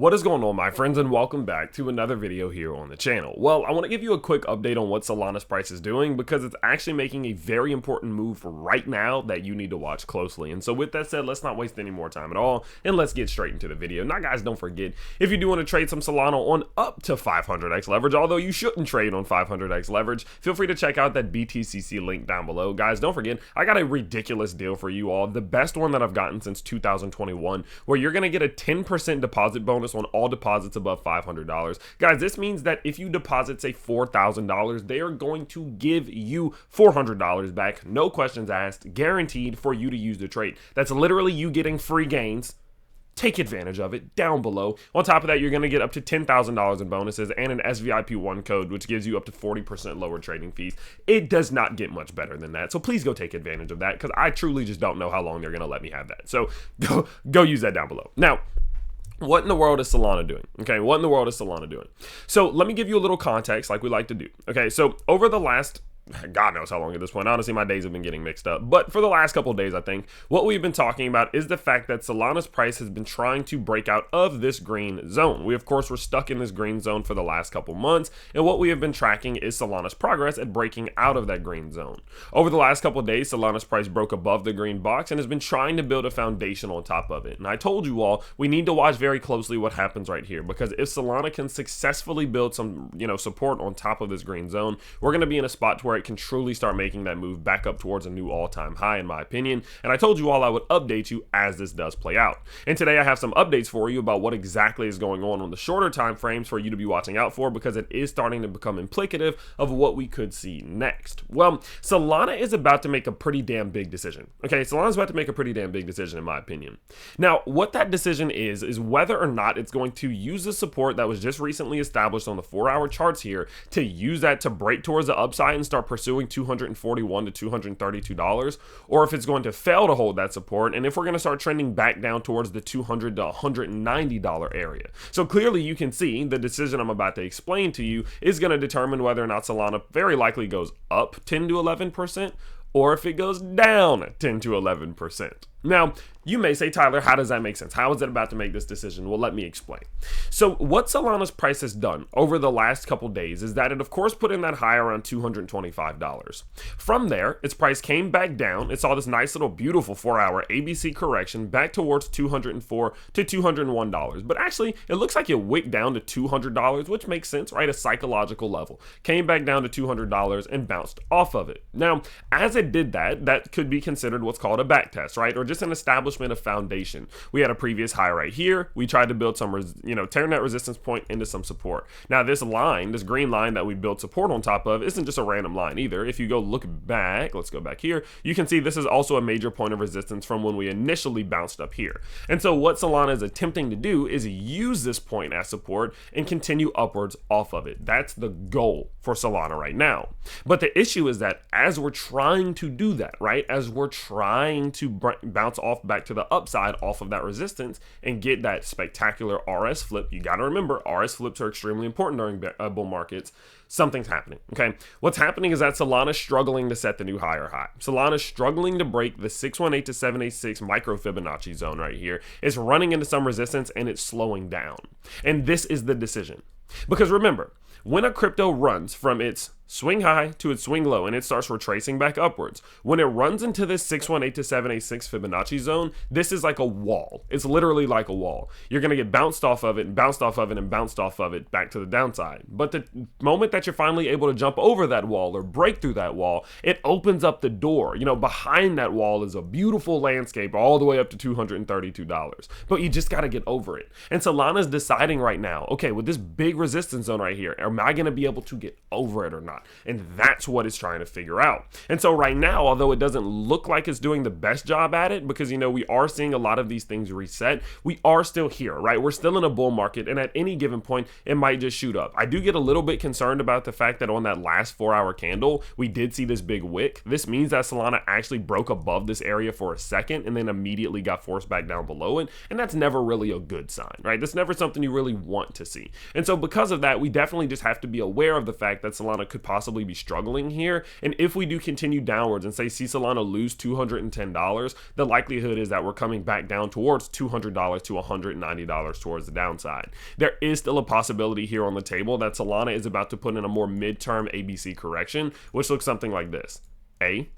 What is going on, my friends, and welcome back to another video here on the channel. Well, I want to give you a quick update on what Solana's price is doing because it's actually making a very important move right now that you need to watch closely. And so with that said, let's not waste any more time at all and let's get straight into the video. Now guys, don't forget, if you do want to trade some Solana on up to 500x leverage, although you shouldn't trade on 500x leverage, feel free to check out that BTCC link down below. Guys, don't forget, I got a ridiculous deal for you all, the best one that I've gotten since 2021, where you're going to get a 10% deposit bonus on all deposits above $500. Guys, this means that if you deposit, say, $4,000, they are going to give you $400 back, no questions asked, guaranteed for you to use the trade. That's literally you getting free gains. Take advantage of it down below. On top of that, you're going to get up to $10,000 in bonuses and an SVIP1 code, which gives you up to 40% lower trading fees. It does not get much better than that. So please go take advantage of that because I truly just don't know how long they're going to let me have that. So go use that down below. Now, what in the world is Solana doing? Okay, what in the world is Solana doing? So let me give you a little context like we like to do. Okay, so over the last, God knows how long at this point. Honestly, my days have been getting mixed up. But for the last couple of days, I think, what we've been talking about is the fact that Solana's price has been trying to break out of this green zone. We, of course, were stuck in this green zone for the last couple months. And what we have been tracking is Solana's progress at breaking out of that green zone. Over the last couple of days, Solana's price broke above the green box and has been trying to build a foundation on top of it. And I told you all, we need to watch very closely what happens right here, because if Solana can successfully build some, support on top of this green zone, we're going to be in a spot to where it can truly start making that move back up towards a new all-time high, in my opinion. And I told you all I would update you as this does play out. And today I have some updates for you about what exactly is going on the shorter time frames for you to be watching out for, because it is starting to become implicative of what we could see next. Well, Solana is about to make a pretty damn big decision. Okay, Solana's about to make a pretty damn big decision, in my opinion. Now, what that decision is whether or not it's going to use the support that was just recently established on the 4-hour charts here to use that to break towards the upside and start pursuing $241 to $232, or if it's going to fail to hold that support, and if we're going to start trending back down towards the $200 to $190 area. So clearly you can see the decision I'm about to explain to you is going to determine whether or not Solana very likely goes up 10 to 11%, or if it goes down 10 to 11%. Now, you may say, Tyler, how does that make sense? How is it about to make this decision? Well, let me explain. So what Solana's price has done over the last couple days is that it, of course, put in that high around $225. From there, its price came back down. It saw this nice little beautiful 4-hour ABC correction back towards $204 to $201. But actually, it looks like it wicked down to $200, which makes sense, right? A psychological level. Came back down to $200 and bounced off of it. Now, as it did that, that could be considered what's called a back test, right? Or just an establishment of foundation. We had a previous high right here. We tried to build some, turn that resistance point into some support. Now this line, this green line that we built support on top of, isn't just a random line either. If you go look back, let's go back here, you can see this is also a major point of resistance from when we initially bounced up here. And so what Solana is attempting to do is use this point as support and continue upwards off of it. That's the goal for Solana right now. But the issue is that as we're trying to do that, right, as we're trying to bounce off back to the upside off of that resistance and get that spectacular RS flip, you got to remember RS flips are extremely important during bull markets. Something's happening, okay? What's happening is that Solana's struggling to set the new higher high. Solana's struggling to break the 618 to 786 micro Fibonacci zone right here. It's running into some resistance and it's slowing down. And this is the decision. Because remember, when a crypto runs from its swing high to its swing low and it starts retracing back upwards, when it runs into this 618 to 786 Fibonacci zone, this is like a wall. It's literally like a wall. You're going to get bounced off of it and bounced off of it and bounced off of it back to the downside. But the moment that you're finally able to jump over that wall or break through that wall, it opens up the door. Behind that wall is a beautiful landscape all the way up to $232. But you just got to get over it. And Solana's deciding right now, okay, with this big resistance zone right here, am I going to be able to get over it or not? And that's what it's trying to figure out. And so right now, although it doesn't look like it's doing the best job at it, because we are seeing a lot of these things reset, we are still here, right? We're still in a bull market, and at any given point it might just shoot up. I do get a little bit concerned about the fact that on that last 4-hour candle we did see this big wick. This means that Solana actually broke above this area for a second and then immediately got forced back down below it, and that's never really a good sign, right? That's never something you really want to see. And so because of that, we definitely just have to be aware of the fact that Solana could possibly be struggling here. And if we do continue downwards and say see Solana lose $210, the likelihood is that we're coming back down towards $200 to $190 towards the downside. There is still a possibility here on the table that Solana is about to put in a more midterm ABC correction, which looks something like this. A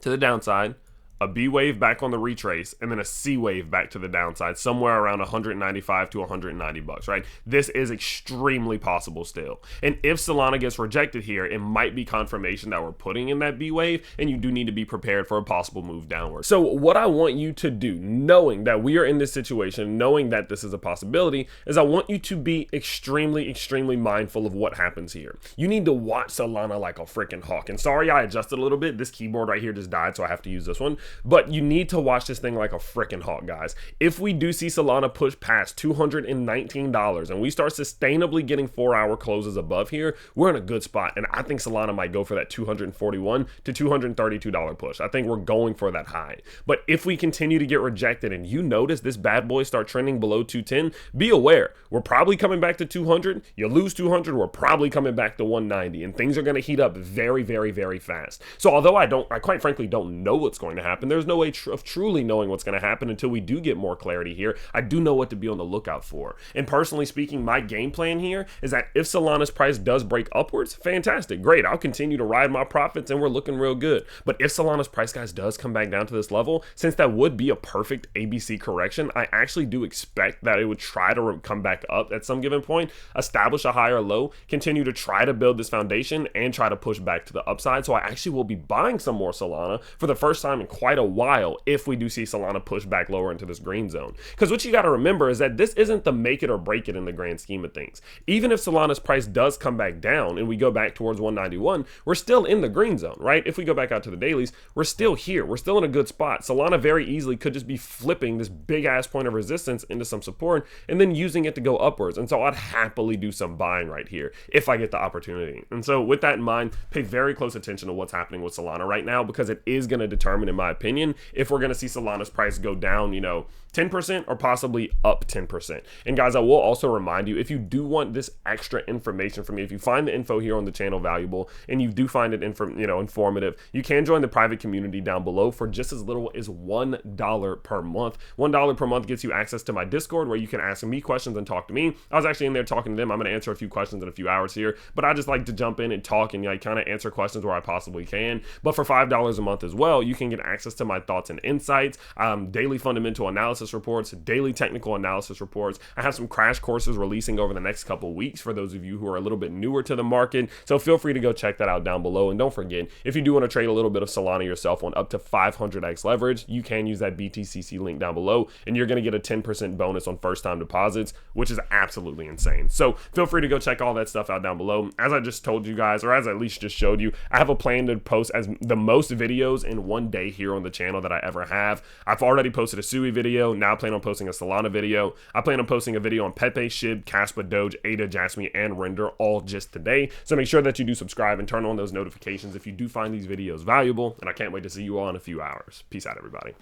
to the downside, a B wave back on the retrace, and then a C wave back to the downside, somewhere around 195 to 190 bucks, right? This is extremely possible still. And if Solana gets rejected here, it might be confirmation that we're putting in that B wave, and you do need to be prepared for a possible move downward. So what I want you to do, knowing that we are in this situation, knowing that this is a possibility, is I want you to be extremely mindful of what happens here. You need to watch Solana like a freaking hawk. And sorry, I adjusted a little bit. This keyboard right here just died, so I have to use this one. But you need to watch this thing like a freaking hawk, guys. If we do see Solana push past $219 and we start sustainably getting 4-hour closes above here, we're in a good spot. And I think Solana might go for that $241 to $232 push. I think we're going for that high. But if we continue to get rejected and you notice this bad boy start trending below 210, be aware. We're probably coming back to 200. You lose 200, we're probably coming back to 190. And things are going to heat up very fast. So although I quite frankly don't know what's going to happen, there's no way of truly knowing what's going to happen until we do get more clarity here. I do know what to be on the lookout for. And personally speaking, my game plan here is that if Solana's price does break upwards, fantastic, great. I'll continue to ride my profits and we're looking real good. But if Solana's price, guys, does come back down to this level, since that would be a perfect ABC correction, I actually do expect that it would try to come back up at some given point, establish a higher low, continue to try to build this foundation and try to push back to the upside. So I actually will be buying some more Solana for the first time in quite a while if we do see Solana push back lower into this green zone. Because what you got to remember is that this isn't the make it or break it in the grand scheme of things. Even if Solana's price does come back down and we go back towards 191, we're still in the green zone, right? If we go back out to the dailies, we're still here. We're still in a good spot. Solana very easily could just be flipping this big ass point of resistance into some support and then using it to go upwards. And so I'd happily do some buying right here if I get the opportunity. And so with that in mind, pay very close attention to what's happening with Solana right now, because it is going to determine, in my opinion, if we're going to see Solana's price go down, 10% or possibly up 10%. And guys, I will also remind you, if you do want this extra information from me, if you find the info here on the channel valuable and you do find it informative, you can join the private community down below for just as little as $1 per month. $1 per month gets you access to my Discord where you can ask me questions and talk to me. I was actually in there talking to them. I'm going to answer a few questions in a few hours here, but I just like to jump in and talk and kind of answer questions where I possibly can. But for $5 a month as well, you can get access to my thoughts and insights, daily fundamental analysis reports, daily technical analysis reports. I have some crash courses releasing over the next couple weeks for those of you who are a little bit newer to the market. So feel free to go check that out down below. And don't forget, if you do want to trade a little bit of Solana yourself on up to 500x leverage, you can use that BTCC link down below and you're going to get a 10% bonus on first time deposits, which is absolutely insane. So feel free to go check all that stuff out down below. As I just told you guys, or as I at least just showed you, I have a plan to post as the most videos in one day here on the channel that I ever have. I've already posted a Sui video, now plan on posting a Solana video. I plan on posting a video on Pepe, SHIB, Caspa, Doge, ADA, Jasmine, and Render, all just today. So make sure that you do subscribe and turn on those notifications if you do find these videos valuable. And I can't wait to see you all in a few hours. Peace out, everybody.